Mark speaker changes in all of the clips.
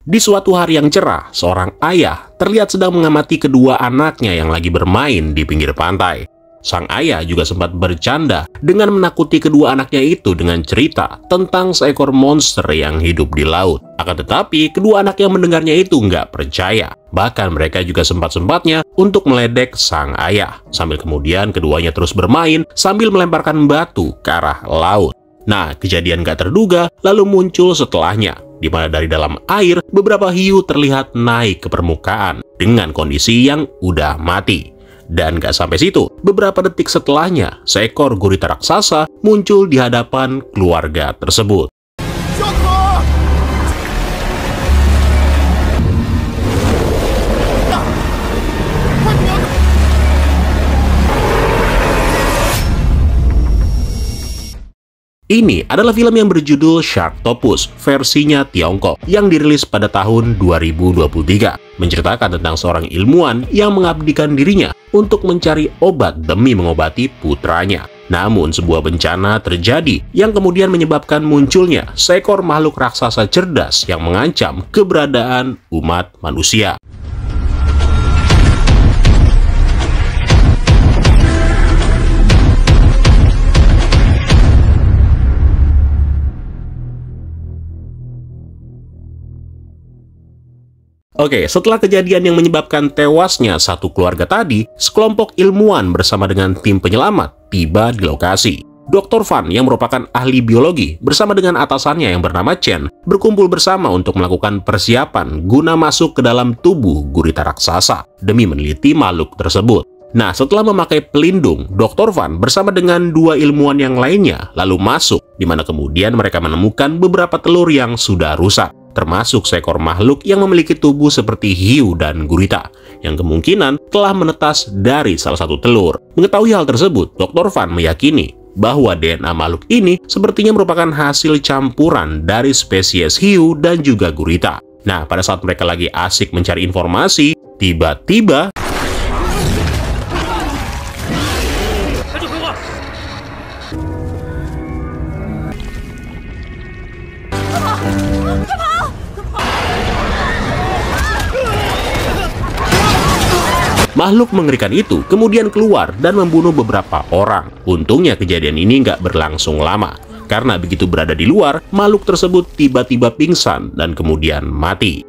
Speaker 1: Di suatu hari yang cerah, seorang ayah terlihat sedang mengamati kedua anaknya yang lagi bermain di pinggir pantai. Sang ayah juga sempat bercanda dengan menakuti kedua anaknya itu dengan cerita tentang seekor monster yang hidup di laut. Akan tetapi, kedua anak yang mendengarnya itu nggak percaya. Bahkan mereka juga sempat-sempatnya untuk meledek sang ayah. Sambil kemudian keduanya terus bermain sambil melemparkan batu ke arah laut. Nah, kejadian nggak terduga lalu muncul setelahnya, di mana dari dalam air beberapa hiu terlihat naik ke permukaan dengan kondisi yang udah mati. Dan gak sampai situ, beberapa detik setelahnya, seekor gurita raksasa muncul di hadapan keluarga tersebut. Ini adalah film yang berjudul Sharktopus, versinya Tiongkok, yang dirilis pada tahun 2023. Menceritakan tentang seorang ilmuwan yang mengabdikan dirinya untuk mencari obat demi mengobati putranya. Namun sebuah bencana terjadi yang kemudian menyebabkan munculnya seekor makhluk raksasa cerdas yang mengancam keberadaan umat manusia. Oke, setelah kejadian yang menyebabkan tewasnya satu keluarga tadi, sekelompok ilmuwan bersama dengan tim penyelamat tiba di lokasi. Dr. Fan yang merupakan ahli biologi bersama dengan atasannya yang bernama Chen berkumpul bersama untuk melakukan persiapan guna masuk ke dalam tubuh gurita raksasa demi meneliti makhluk tersebut. Nah, setelah memakai pelindung, Dr. Fan bersama dengan dua ilmuwan yang lainnya lalu masuk, di mana kemudian mereka menemukan beberapa telur yang sudah rusak, termasuk seekor makhluk yang memiliki tubuh seperti hiu dan gurita, yang kemungkinan telah menetas dari salah satu telur. Mengetahui hal tersebut, Dr. Fan meyakini bahwa DNA makhluk ini sepertinya merupakan hasil campuran dari spesies hiu dan juga gurita. Nah, pada saat mereka lagi asik mencari informasi, tiba-tiba makhluk mengerikan itu kemudian keluar dan membunuh beberapa orang. Untungnya kejadian ini nggak berlangsung lama, karena begitu berada di luar, makhluk tersebut tiba-tiba pingsan dan kemudian mati.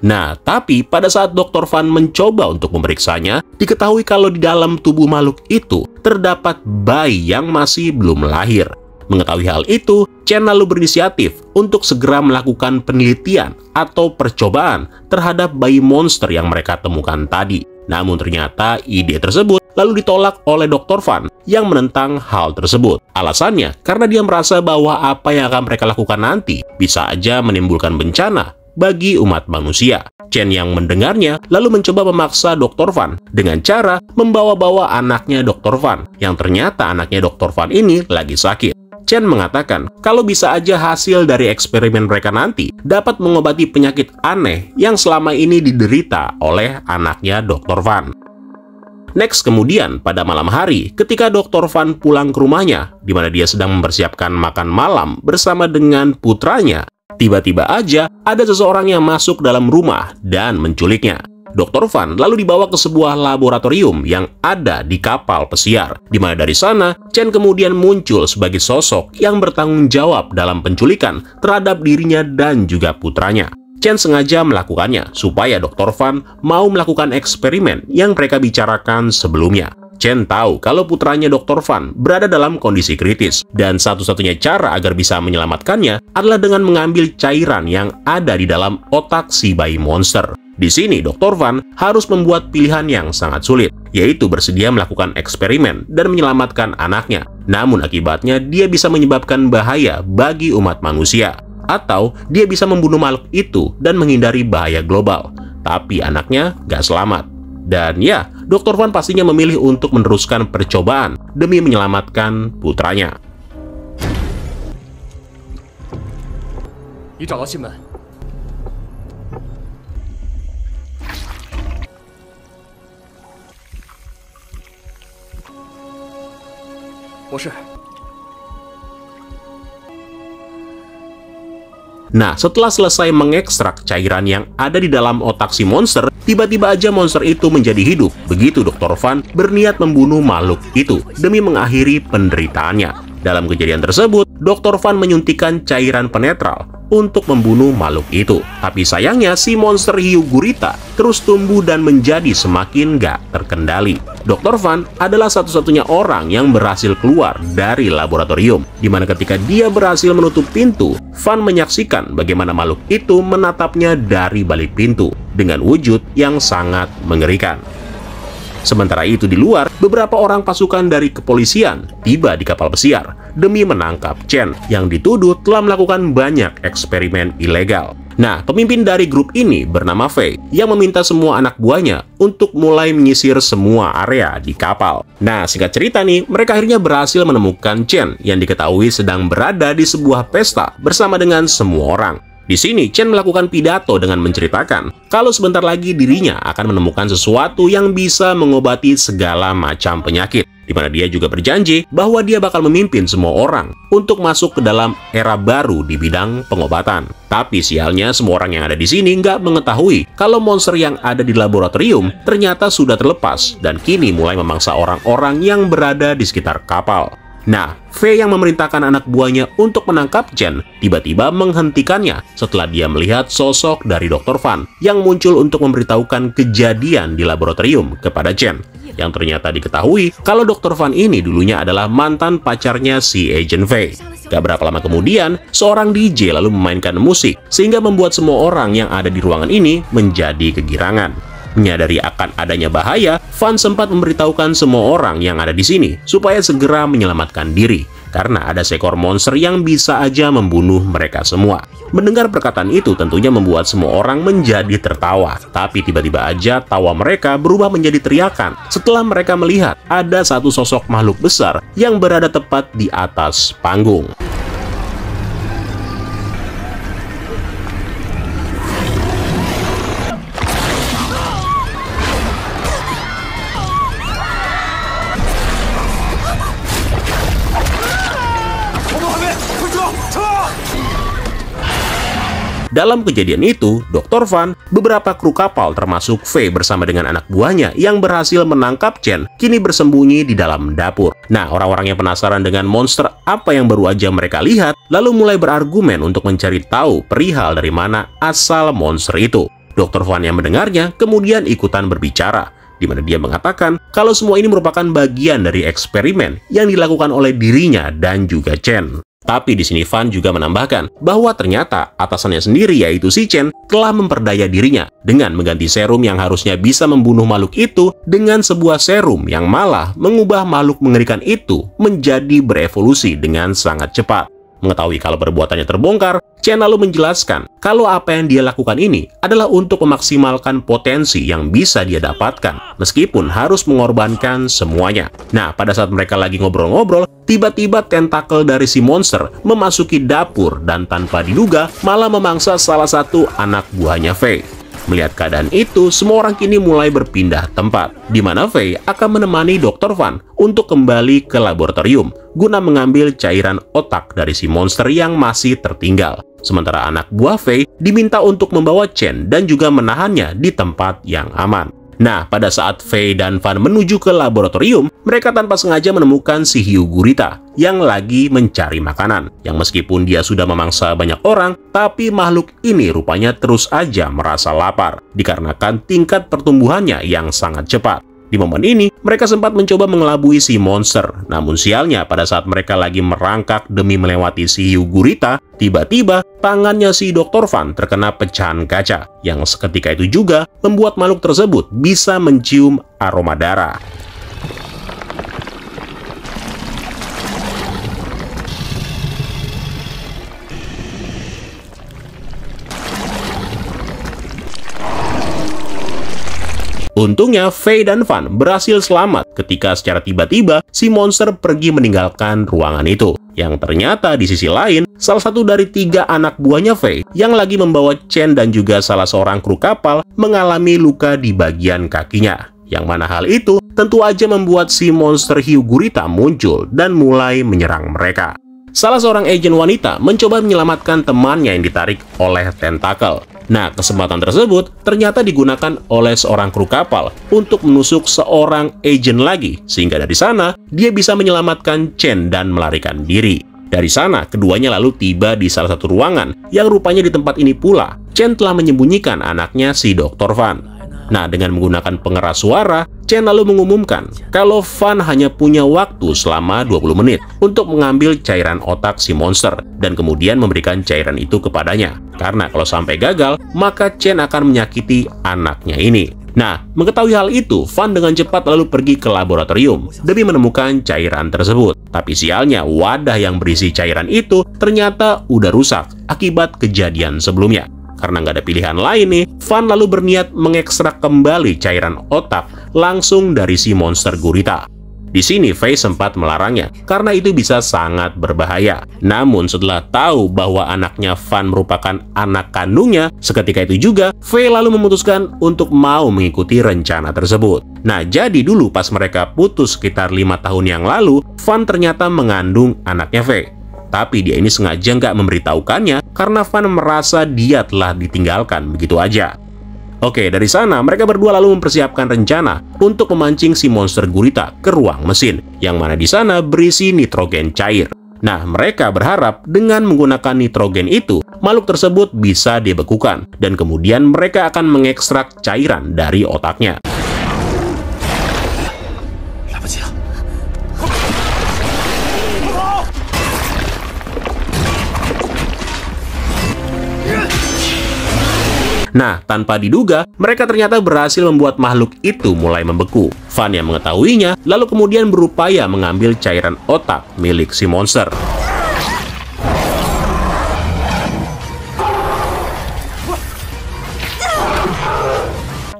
Speaker 1: Nah, tapi pada saat Dr. Fan mencoba untuk memeriksanya, diketahui kalau di dalam tubuh makhluk itu terdapat bayi yang masih belum lahir. Mengetahui hal itu, Chen lalu berinisiatif untuk segera melakukan penelitian atau percobaan terhadap bayi monster yang mereka temukan tadi. Namun ternyata ide tersebut lalu ditolak oleh Dr. Fan yang menentang hal tersebut. Alasannya karena dia merasa bahwa apa yang akan mereka lakukan nanti bisa aja menimbulkan bencana bagi umat manusia. Chen yang mendengarnya lalu mencoba memaksa Dr. Fan dengan cara membawa-bawa anaknya Dr. Fan, yang ternyata anaknya Dr. Fan ini lagi sakit. Chen mengatakan kalau bisa aja hasil dari eksperimen mereka nanti dapat mengobati penyakit aneh yang selama ini diderita oleh anaknya Dr. Fan. Next, kemudian pada malam hari ketika Dr. Fan pulang ke rumahnya, di mana dia sedang mempersiapkan makan malam bersama dengan putranya, tiba-tiba aja ada seseorang yang masuk dalam rumah dan menculiknya. Dr. Fan lalu dibawa ke sebuah laboratorium yang ada di kapal pesiar, di mana dari sana Chen kemudian muncul sebagai sosok yang bertanggung jawab dalam penculikan terhadap dirinya dan juga putranya. Chen sengaja melakukannya supaya Dr. Fan mau melakukan eksperimen yang mereka bicarakan sebelumnya. Chen tahu kalau putranya Dr. Fan berada dalam kondisi kritis, dan satu-satunya cara agar bisa menyelamatkannya adalah dengan mengambil cairan yang ada di dalam otak si bayi monster. Di sini, Dr. Fan harus membuat pilihan yang sangat sulit, yaitu bersedia melakukan eksperimen dan menyelamatkan anaknya. Namun akibatnya, dia bisa menyebabkan bahaya bagi umat manusia. Atau, dia bisa membunuh makhluk itu dan menghindari bahaya global. Tapi anaknya gak selamat. Dan ya, Dr. Fan pastinya memilih untuk meneruskan percobaan demi menyelamatkan putranya.
Speaker 2: 你找到信门？博士，
Speaker 1: Nah, setelah selesai mengekstrak cairan yang ada di dalam otak si monster, tiba-tiba aja monster itu menjadi hidup. Begitu Dr. Van berniat membunuh makhluk itu demi mengakhiri penderitaannya. Dalam kejadian tersebut, Dr. Van menyuntikkan cairan penetral untuk membunuh makhluk itu. Tapi sayangnya si monster hiu gurita terus tumbuh dan menjadi semakin gak terkendali. Dr. Van adalah satu-satunya orang yang berhasil keluar dari laboratorium, di mana ketika dia berhasil menutup pintu, Van menyaksikan bagaimana makhluk itu menatapnya dari balik pintu dengan wujud yang sangat mengerikan. Sementara itu di luar, beberapa orang pasukan dari kepolisian tiba di kapal pesiar demi menangkap Chen yang dituduh telah melakukan banyak eksperimen ilegal. Nah, pemimpin dari grup ini bernama Fei yang meminta semua anak buahnya untuk mulai menyisir semua area di kapal. Nah, singkat cerita nih, mereka akhirnya berhasil menemukan Chen yang diketahui sedang berada di sebuah pesta bersama dengan semua orang. Di sini, Chen melakukan pidato dengan menceritakan kalau sebentar lagi dirinya akan menemukan sesuatu yang bisa mengobati segala macam penyakit, di mana dia juga berjanji bahwa dia bakal memimpin semua orang untuk masuk ke dalam era baru di bidang pengobatan. Tapi sialnya, semua orang yang ada di sini nggak mengetahui kalau monster yang ada di laboratorium ternyata sudah terlepas dan kini mulai memangsa orang-orang yang berada di sekitar kapal. Nah, Fei yang memerintahkan anak buahnya untuk menangkap Chen tiba-tiba menghentikannya setelah dia melihat sosok dari Dr. Van yang muncul untuk memberitahukan kejadian di laboratorium kepada Chen. Yang ternyata diketahui kalau Dr. Van ini dulunya adalah mantan pacarnya si Agent Fei. Gak berapa lama kemudian, seorang DJ lalu memainkan musik sehingga membuat semua orang yang ada di ruangan ini menjadi kegirangan. Menyadari akan adanya bahaya, Van sempat memberitahukan semua orang yang ada di sini supaya segera menyelamatkan diri karena ada seekor monster yang bisa aja membunuh mereka semua. Mendengar perkataan itu tentunya membuat semua orang menjadi tertawa, tapi tiba-tiba aja tawa mereka berubah menjadi teriakan setelah mereka melihat ada satu sosok makhluk besar yang berada tepat di atas panggung. Dalam kejadian itu, Dr. Van, beberapa kru kapal termasuk Fei bersama dengan anak buahnya yang berhasil menangkap Chen, kini bersembunyi di dalam dapur. Nah, orang-orang yang penasaran dengan monster apa yang baru aja mereka lihat, lalu mulai berargumen untuk mencari tahu perihal dari mana asal monster itu. Dr. Van yang mendengarnya kemudian ikutan berbicara, di mana dia mengatakan kalau semua ini merupakan bagian dari eksperimen yang dilakukan oleh dirinya dan juga Chen. Tapi di sini Van juga menambahkan bahwa ternyata atasannya sendiri yaitu si Chen telah memperdaya dirinya dengan mengganti serum yang harusnya bisa membunuh makhluk itu dengan sebuah serum yang malah mengubah makhluk mengerikan itu menjadi berevolusi dengan sangat cepat. Mengetahui kalau perbuatannya terbongkar, Chen lalu menjelaskan kalau apa yang dia lakukan ini adalah untuk memaksimalkan potensi yang bisa dia dapatkan, meskipun harus mengorbankan semuanya. Nah, pada saat mereka lagi ngobrol-ngobrol, tiba-tiba tentakel dari si monster memasuki dapur dan tanpa diduga malah memangsa salah satu anak buahnya Fei. Melihat keadaan itu, semua orang kini mulai berpindah tempat, di mana Fei akan menemani Dr. Van untuk kembali ke laboratorium guna mengambil cairan otak dari si monster yang masih tertinggal. Sementara anak buah Fei diminta untuk membawa Chen dan juga menahannya di tempat yang aman. Nah, pada saat Fei dan Van menuju ke laboratorium, mereka tanpa sengaja menemukan si hiu gurita yang lagi mencari makanan. Yang meskipun dia sudah memangsa banyak orang, tapi makhluk ini rupanya terus aja merasa lapar, dikarenakan tingkat pertumbuhannya yang sangat cepat. Di momen ini, mereka sempat mencoba mengelabui si monster. Namun sialnya, pada saat mereka lagi merangkak demi melewati si hiu gurita, tiba-tiba tangannya si Dr. Van terkena pecahan kaca, yang seketika itu juga membuat makhluk tersebut bisa mencium aroma darah. Untungnya, Fei dan Van berhasil selamat ketika secara tiba-tiba si monster pergi meninggalkan ruangan itu. Yang ternyata di sisi lain, salah satu dari 3 anak buahnya Fei yang lagi membawa Chen dan juga salah seorang kru kapal mengalami luka di bagian kakinya. Yang mana hal itu tentu aja membuat si monster hiu gurita muncul dan mulai menyerang mereka. salah seorang agen wanita mencoba menyelamatkan temannya yang ditarik oleh tentakel. Nah, kesempatan tersebut ternyata digunakan oleh seorang kru kapal untuk menusuk seorang agen lagi, sehingga dari sana dia bisa menyelamatkan Chen dan melarikan diri. Dari sana, keduanya lalu tiba di salah satu ruangan yang rupanya di tempat ini pula Chen telah menyembunyikan anaknya si Dr. Van. Nah, dengan menggunakan pengeras suara, Chen lalu mengumumkan kalau Van hanya punya waktu selama 20 menit untuk mengambil cairan otak si monster dan kemudian memberikan cairan itu kepadanya. Karena kalau sampai gagal, maka Chen akan menyakiti anaknya ini. Nah, mengetahui hal itu, Van dengan cepat lalu pergi ke laboratorium demi menemukan cairan tersebut. Tapi sialnya, wadah yang berisi cairan itu ternyata udah rusak akibat kejadian sebelumnya. Karena nggak ada pilihan lain nih, Van lalu berniat mengekstrak kembali cairan otak langsung dari si monster gurita. Di sini Faye sempat melarangnya karena itu bisa sangat berbahaya. Namun setelah tahu bahwa anaknya Van merupakan anak kandungnya, seketika itu juga Faye lalu memutuskan untuk mau mengikuti rencana tersebut. Nah, jadi dulu pas mereka putus sekitar 5 tahun yang lalu, Van ternyata mengandung anaknya Faye. Tapi dia ini sengaja nggak memberitahukannya karena Van merasa dia telah ditinggalkan begitu aja. Oke, dari sana mereka berdua lalu mempersiapkan rencana untuk memancing si monster gurita ke ruang mesin, yang mana di sana berisi nitrogen cair. Nah, mereka berharap dengan menggunakan nitrogen itu, makhluk tersebut bisa dibekukan, dan kemudian mereka akan mengekstrak cairan dari otaknya. Nah, tanpa diduga, mereka ternyata berhasil membuat makhluk itu mulai membeku. Van yang mengetahuinya, lalu kemudian berupaya mengambil cairan otak milik si monster.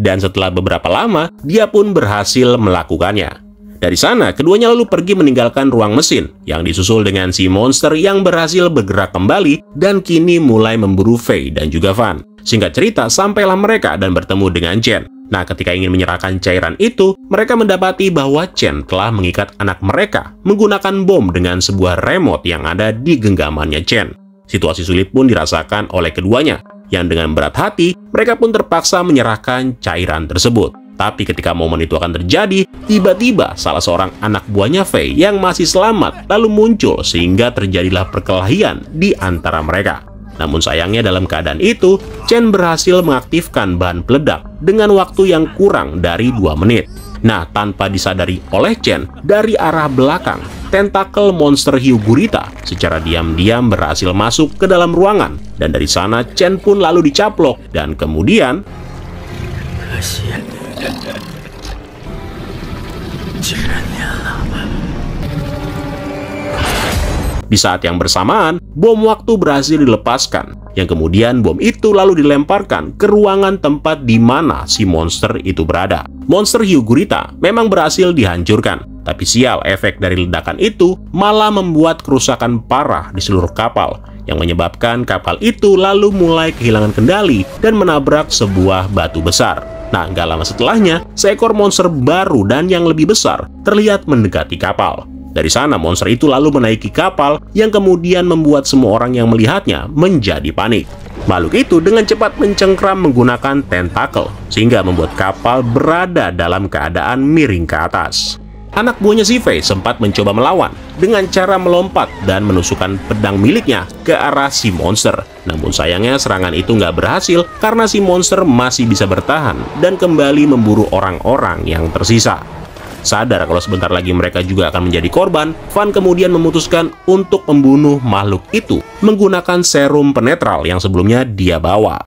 Speaker 1: Dan setelah beberapa lama, dia pun berhasil melakukannya. Dari sana, keduanya lalu pergi meninggalkan ruang mesin, yang disusul dengan si monster yang berhasil bergerak kembali dan kini mulai memburu Faye dan juga Van. Singkat cerita, sampailah mereka dan bertemu dengan Chen. Nah, ketika ingin menyerahkan cairan itu, mereka mendapati bahwa Chen telah mengikat anak mereka menggunakan bom dengan sebuah remote yang ada di genggamannya Chen. Situasi sulit pun dirasakan oleh keduanya, yang dengan berat hati, mereka pun terpaksa menyerahkan cairan tersebut. Tapi ketika momen itu akan terjadi, tiba-tiba salah seorang anak buahnya Faye yang masih selamat lalu muncul sehingga terjadilah perkelahian di antara mereka. Namun sayangnya dalam keadaan itu, Chen berhasil mengaktifkan bahan peledak dengan waktu yang kurang dari 2 menit. Nah, tanpa disadari oleh Chen, dari arah belakang, tentakel monster hiu gurita secara diam-diam berhasil masuk ke dalam ruangan. Dan dari sana, Chen pun lalu dicaplok dan kemudian di saat yang bersamaan, bom waktu berhasil dilepaskan, yang kemudian bom itu lalu dilemparkan ke ruangan tempat di mana si monster itu berada. Monster hiu gurita memang berhasil dihancurkan, tapi sial efek dari ledakan itu malah membuat kerusakan parah di seluruh kapal, yang menyebabkan kapal itu lalu mulai kehilangan kendali dan menabrak sebuah batu besar. Nah, gak lama setelahnya, seekor monster baru dan yang lebih besar terlihat mendekati kapal. Dari sana, monster itu lalu menaiki kapal yang kemudian membuat semua orang yang melihatnya menjadi panik. Makhluk itu dengan cepat mencengkram menggunakan tentakel, sehingga membuat kapal berada dalam keadaan miring ke atas. Anak buahnya si Faye sempat mencoba melawan dengan cara melompat dan menusukkan pedang miliknya ke arah si monster. Namun sayangnya serangan itu nggak berhasil karena si monster masih bisa bertahan dan kembali memburu orang-orang yang tersisa. Sadar kalau sebentar lagi mereka juga akan menjadi korban, Van kemudian memutuskan untuk membunuh makhluk itu menggunakan serum penetral yang sebelumnya dia bawa.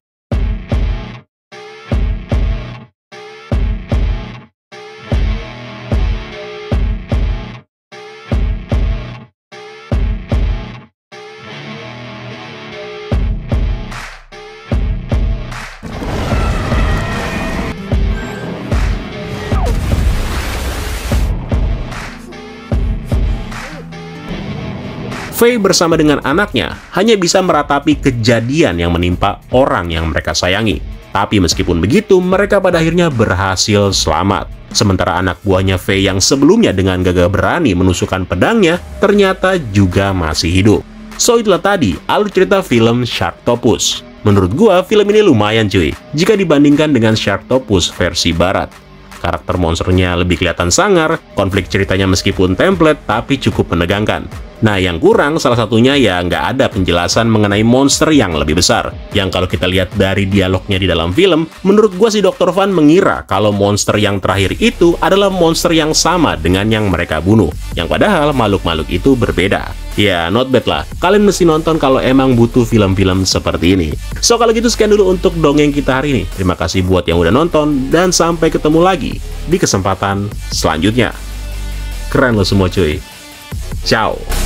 Speaker 1: Faye bersama dengan anaknya hanya bisa meratapi kejadian yang menimpa orang yang mereka sayangi. Tapi meskipun begitu, mereka pada akhirnya berhasil selamat. Sementara anak buahnya Faye yang sebelumnya dengan gagah berani menusukkan pedangnya, ternyata juga masih hidup. So itulah tadi alur cerita film Sharktopus. Menurut gua, film ini lumayan cuy, jika dibandingkan dengan Sharktopus versi barat. Karakter monsternya lebih kelihatan sangar, konflik ceritanya meskipun template, tapi cukup menegangkan. Nah, yang kurang salah satunya ya nggak ada penjelasan mengenai monster yang lebih besar. Yang kalau kita lihat dari dialognya di dalam film, menurut gua si Dr. Van mengira kalau monster yang terakhir itu adalah monster yang sama dengan yang mereka bunuh. Yang padahal makhluk-makhluk itu berbeda. Ya, not bad lah. Kalian mesti nonton kalau emang butuh film-film seperti ini. So, kalau gitu sekian dulu untuk dongeng kita hari ini. Terima kasih buat yang udah nonton, dan sampai ketemu lagi di kesempatan selanjutnya. Keren lo semua cuy. Ciao.